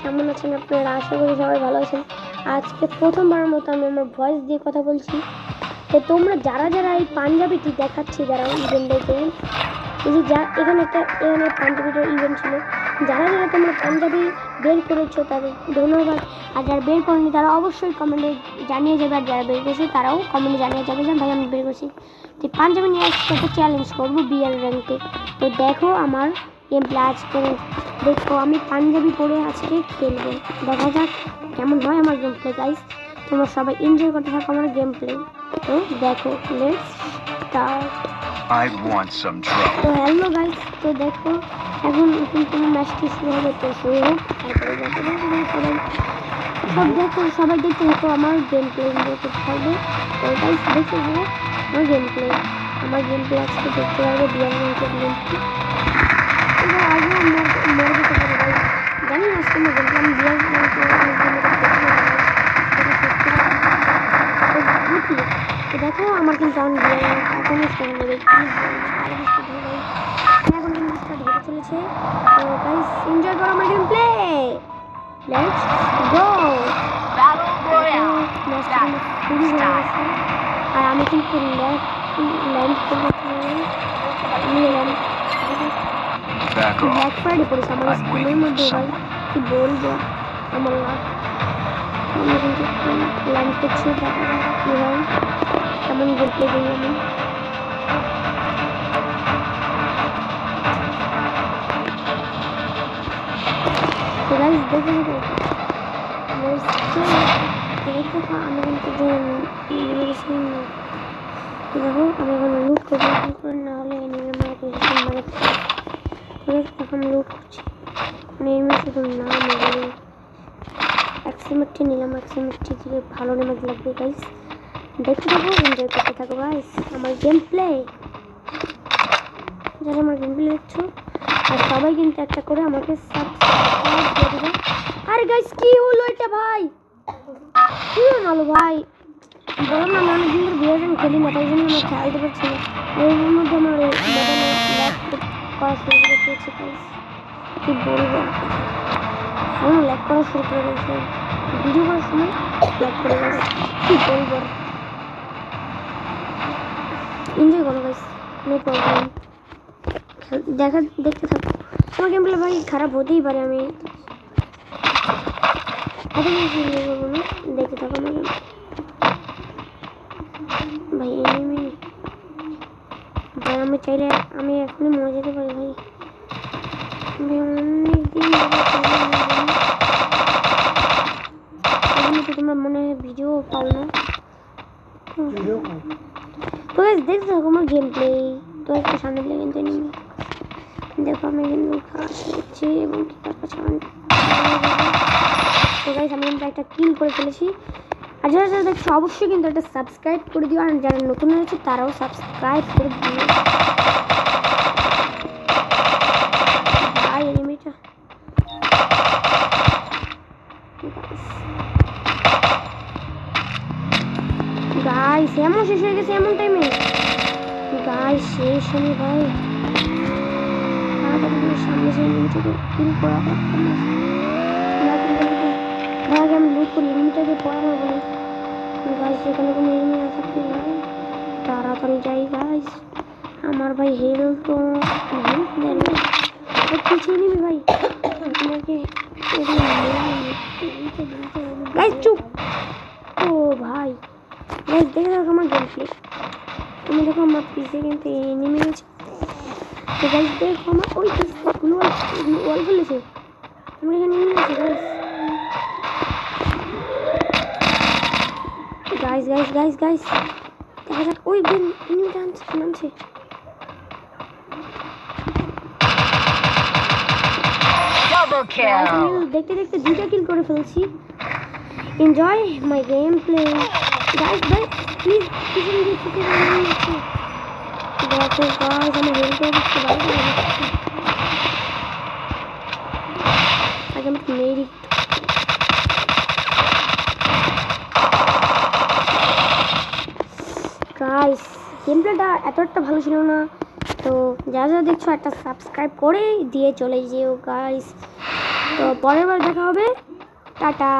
কেমন আছেন আপনারা? আশা করি সবাই ভালো আছেন। আজকে প্রথমবারের মতো আমি আমার ভয়েস দিয়ে কথা বলছি। তো তোমরা যারা যারা এই পাঞ্জাবিটি দেখাচ্ছি যারা ইভেন্টে এই যে এখানে পাঞ্জাবিটার ইভেন্ট ছিল, যারা যারা তোমরা পাঞ্জাবি বের করেছো তাদের ধন্যবাদ। আর যারা বের করেনি তারা অবশ্যই কমেন্টে জানিয়ে যাবে, আর যারা বের করেছে তারাও কমেন্টে জানিয়ে যাবে যে ভাই আমি বের করছি। তো পাঞ্জাবি নিয়ে আজকে একটা চ্যালেঞ্জ করবো বিয়ার র্যাঙ্কে। তো দেখো আমার গেম প্লে আজকে, দেখো আমি পাঞ্জাবি পরে আজকে খেলবো, দেখা যাক কেমন হয় আমার গেম প্লে। গাইস তোমরা সবাই এনজয় করতে থাকো আমার গেম প্লে। তো দেখো let's start. I want some trouble. তো হ্যালো গাইস, তো দেখো এখন কিন্তু ম্যাচটি শুরু হবে। তো শুরু হোক, তারপরে সবাই দেখতে থাকো আমার গেম প্লে করতে থাকবে। তো গাইস দেখতে থাকো আমার গেম প্লে আজকে দেখতে পারবে বিয়ার র্যাঙ্কের লিঙ্কটি। আগে মরে যেতে পারে ভাই, জানি না আজকে আমার গেম প্লে আমি বিয়ার তো দেখো আমার কিন্তু এখন চলেছে। তো গাইস এনজয় করো আমার গেম প্লে, লেটস গো। আর আমি কিন্তু ল্যান্ড করবো, ব্ল্যাক ফ্রাইডে পড়েছে আমার স্কুলের মধ্যে। ভাই কি বলবো, আমার লাভ আমি কিন্তু ল্যান্ড করছি, কেমন গেমপ্লে দিই আমি। তো গাইস দেখো আমি কিন্তু দেখো আমি এখন লুট করবো, না হলে এখন লুট করছি। শুধু নাম অ্যাক্সিমেটটি নিলাম, অ্যাক্সিমেটটি থেকে ভালো নেমে লাগবে। গাইস দেখতে থাকো, এনজয় করতে থাকো গাইস আমার গেম প্লে। যারা আমার গেম প্লে দেখছো আর সবাই কিন্তু একটা করে আমাকে সাবস্ক্রাইব করে দেবে। আরে গাইস কি হলো এটা ভাই, কি হলো ভাই, বললাম না আমি অনেকদিন ধরে বিয়ার র্যাঙ্ক খেলি না, তাই জন্য আমার খেলতে পারছি না। এর মধ্যে আমার মোবাইলে ল্যাগ করা শুরু করে দিয়েছে গাইস, কি বলবো, ফোন ল্যাগ করা শুরু করে দিয়েছে, ভিডিও করার সময় ল্যাগ করে গেছে, কি বলবো। এনজয় করো গাইস, নো প্রবলেম, দেখতে থাকো আমার গেম প্লে। ভাই খারাপ হতেই পারে, আমি দেখতে থাকো আমার গেম ভাই। এনিমি ভাই আমি চাইলে আমি এখনই মরে যেতে পারি ভাই, অনেকদিন তোমরা মনে হয় ভিডিও পাও না। তো দেখতে থাকো আমার গেম প্লে। তো একটু সামনে দিলে কিন্তু এনিমি দেখো আমি কিন্তু খাচ্ছি এবং কি তার কাছে। তো গাইস আমি কিন্তু একটা কিল করে ফেলেছি। আর যারা যারা দেখছো অবশ্যই কিন্তু একটা সাবস্ক্রাইব করে দিও, আর যারা নতুন হয়েছে তারাও সাবস্ক্রাইব করে দিও। ভাই এনিমিটা গাইস এমন শেষ হয়ে গেছে, এমন টাইমে গাইস শেষ হয়নি ভাই, সামনে সেই এনিমিটাকে কিল করা ভাই। আমি লুট করি এনিমিটাকে পড়াবো বলে গাইস, যেখানে কোনো এনিমি না থাকলে তাড়াতাড়ি যাই গাইস। আমার ভাই হেলথ তো পিছিয়ে নিবি ভাই, আপনাকে গাইস চুপ। ও ভাই গাইস দেখে দেখো আমার গেম প্লে, তুমি দেখো আমার পিছে কিন্তু এনিমি আছে। তো গাইস দেখো আমার ওই ওয়াল ফেলেছে, আমার এখানে এনিমি আছে গাইস। গাইস দেখা যাক ওই এনিমিটা নামছে। দেখতে দেখতে 2টা কিল করে ফেলছি। Enjoy my game play guys. ভাই প্লিজ পিছন দিকে থেকে যাচ্ছে, দেখো গাইস আমি হেলথ করতে পারি না। আগে আমি মেরি গাইস গেম প্লেটা এতটা ভালো ছিল না, তো যারা যারা দেখছো একটা সাবস্ক্রাইব করে দিয়ে চলে যেও গাইস। তো পরের বার দেখা হবে, টাটা।